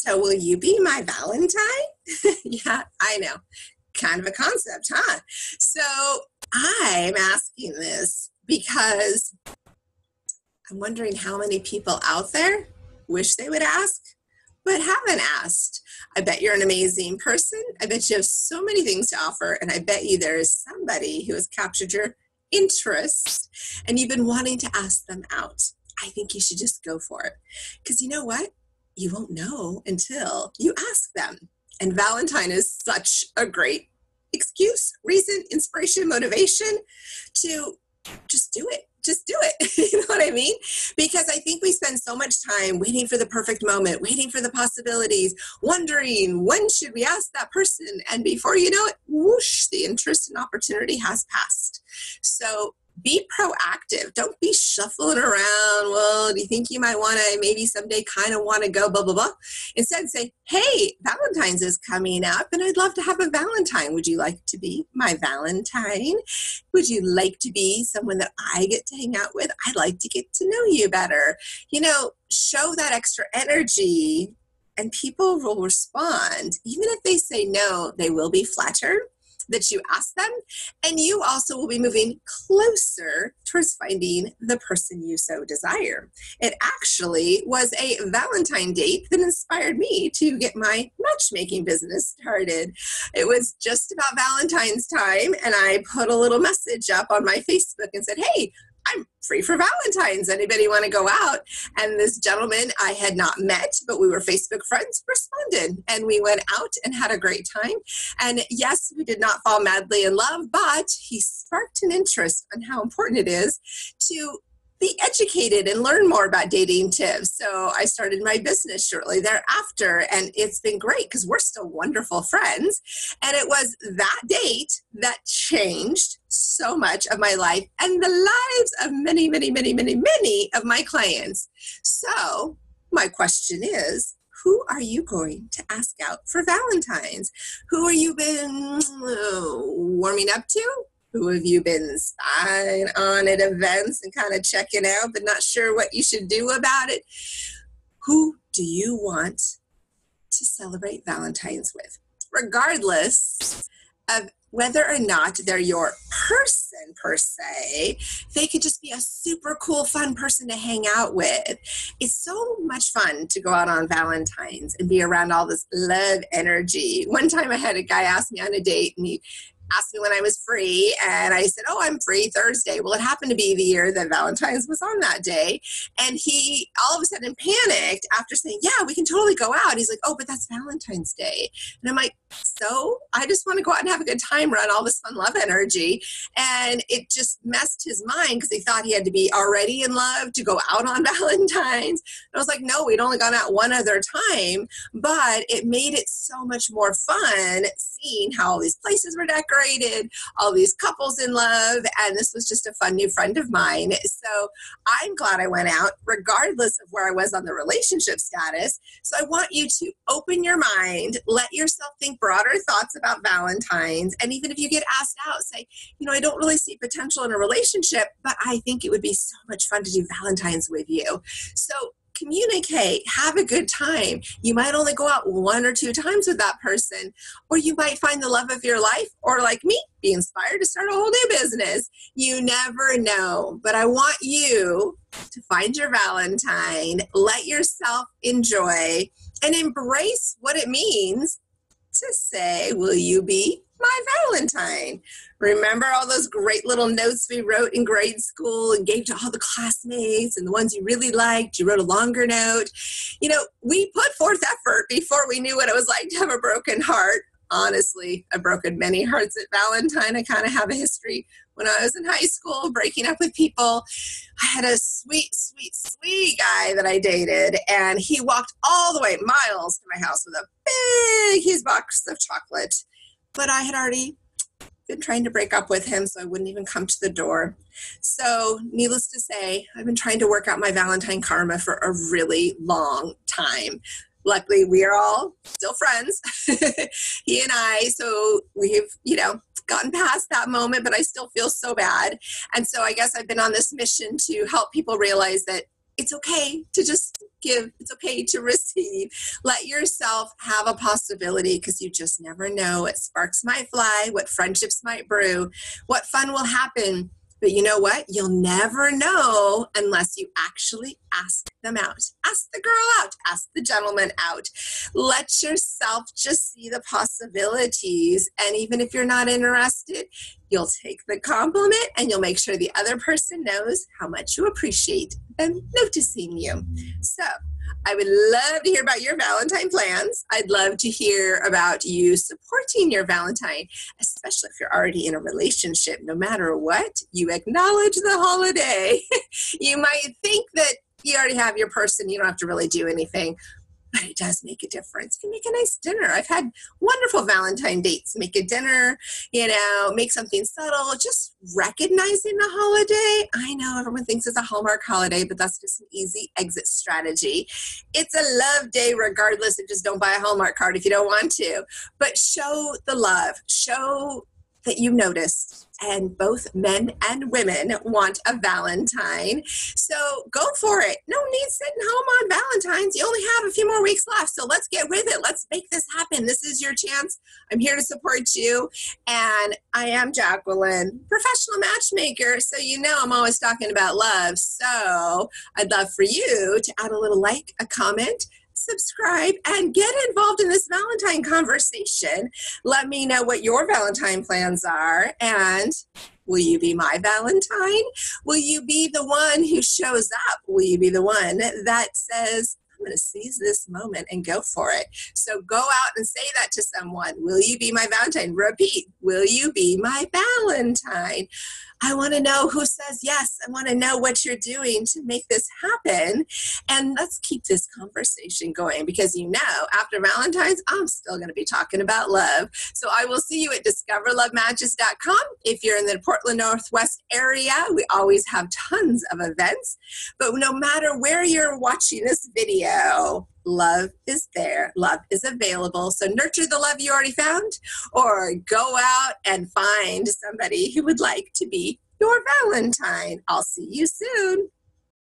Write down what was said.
So will you be my Valentine? Yeah, I know. Kind of a concept, huh? So I'm asking this because I'm wondering how many people out there wish they would ask, but haven't asked. I bet you're an amazing person. I bet you have so many things to offer, and I bet you there is somebody who has captured your interest and you've been wanting to ask them out. I think you should just go for it. Because you know what? You won't know until you ask them. And Valentine is such a great excuse, reason, inspiration, motivation to just do it. Just do it. You know what I mean? Because I think we spend so much time waiting for the perfect moment, waiting for the possibilities, wondering when should we ask that person? And before you know it, whoosh, the interest and opportunity has passed. So be proactive. Don't be shuffling around. Well, do you think you might want to maybe someday kind of want to go blah, blah, blah. Instead say, hey, Valentine's is coming up and I'd love to have a Valentine. Would you like to be my Valentine? Would you like to be someone that I get to hang out with? I'd like to get to know you better. You know, show that extra energy and people will respond. Even if they say no, they will be flattered that you ask them, and you also will be moving closer towards finding the person you so desire. It actually was a Valentine date that inspired me to get my matchmaking business started. It was just about Valentine's time, and I put a little message up on my Facebook and said, hey, I'm free for Valentine's. Anybody want to go out? And this gentleman I had not met, but we were Facebook friends, responded. And we went out and had a great time. And yes, we did not fall madly in love, but he sparked an interest on how important it is to be educated and learn more about dating tips. So I started my business shortly thereafter, and it's been great because we're still wonderful friends. And it was that date that changed so much of my life and the lives of many, many, many, many, many of my clients. So my question is, who are you going to ask out for Valentine's? Who have you been warming up to? Who have you been spying on at events and kind of checking out, but not sure what you should do about it? Who do you want to celebrate Valentine's with? Regardless of whether or not they're your person per se, they could just be a super cool, fun person to hang out with. It's so much fun to go out on Valentine's and be around all this love energy. One time I had a guy ask me on a date, and he asked me when I was free, and I said, oh, I'm free Thursday. Well, it happened to be the year that Valentine's was on that day, and he all of a sudden panicked after saying, yeah, we can totally go out. He's like, oh, but that's Valentine's Day. And I'm like, so I just want to go out and have a good time, run all this fun love energy. And it just messed his mind because he thought he had to be already in love to go out on Valentine's. And I was like, no, we'd only gone out one other time, but it made it so much more fun seeing how all these places were decorated, all these couples in love, and this was just a fun new friend of mine. So I'm glad I went out regardless of where I was on the relationship status. So I want you to open your mind, let yourself think broader thoughts about Valentine's, and even if you get asked out, say, you know, I don't really see potential in a relationship, but I think it would be so much fun to do Valentine's with you. So communicate, have a good time. You might only go out one or two times with that person, or you might find the love of your life, or like me, be inspired to start a whole new business. You never know, but I want you to find your Valentine, let yourself enjoy, and embrace what it means to say, will you be my Valentine? Remember all those great little notes we wrote in grade school and gave to all the classmates and the ones you really liked? You wrote a longer note. You know, we put forth effort before we knew what it was like to have a broken heart. Honestly, I've broken many hearts at Valentine. I kind of have a history when I was in high school, breaking up with people. I had a sweet, sweet, sweet guy that I dated, and he walked all the way miles to my house with a big, huge box of chocolate. But I had already been trying to break up with him, so I wouldn't even come to the door. So needless to say, I've been trying to work out my Valentine karma for a really long time. Luckily, we are all still friends, he and I, so we've, gotten past that moment, but I still feel so bad. And so I guess I've been on this mission to help people realize that it's okay to just give. It's okay to receive. Let yourself have a possibility, because you just never know what sparks might fly, what friendships might brew, what fun will happen. But you know what? You'll never know unless you actually ask them out. Ask the girl out. Ask the gentleman out. Let yourself just see the possibilities. And even if you're not interested, you'll take the compliment and you'll make sure the other person knows how much you appreciate them noticing you. So I would love to hear about your Valentine plans. I'd love to hear about you supporting your Valentine, especially if you're already in a relationship. No matter what, you acknowledge the holiday. You might think that you already have your person, you don't have to really do anything, but it does make a difference. You can make a nice dinner. I've had wonderful Valentine dates. Make a dinner, make something subtle, just recognizing the holiday. I know everyone thinks it's a Hallmark holiday, but that's just an easy exit strategy. It's a love day regardless, and just don't buy a Hallmark card if you don't want to. But show the love. Show that you noticed. And both men and women want a Valentine. So go for it. No need sitting home on Valentine's. You only have a few more weeks left. So let's get with it. Let's make this happen. This is your chance. I'm here to support you. And I am Jacqueline, professional matchmaker. So I'm always talking about love. So I'd love for you to add a little like, a comment, subscribe, and get involved in this Valentine conversation. Let me know what your Valentine plans are, and will you be my Valentine? Will you be the one who shows up? Will you be the one that says, I'm going to seize this moment and go for it? So go out and say that to someone. Will you be my Valentine? Repeat. Will you be my Valentine? I want to know who says yes. I want to know what you're doing to make this happen. And let's keep this conversation going, because after Valentine's, I'm still going to be talking about love. So I will see you at discoverlovematches.com. If you're in the Portland Northwest area, we always have tons of events. But no matter where you're watching this video, love is there. Love is available. So nurture the love you already found, or go out and find somebody who would like to be your Valentine. I'll see you soon.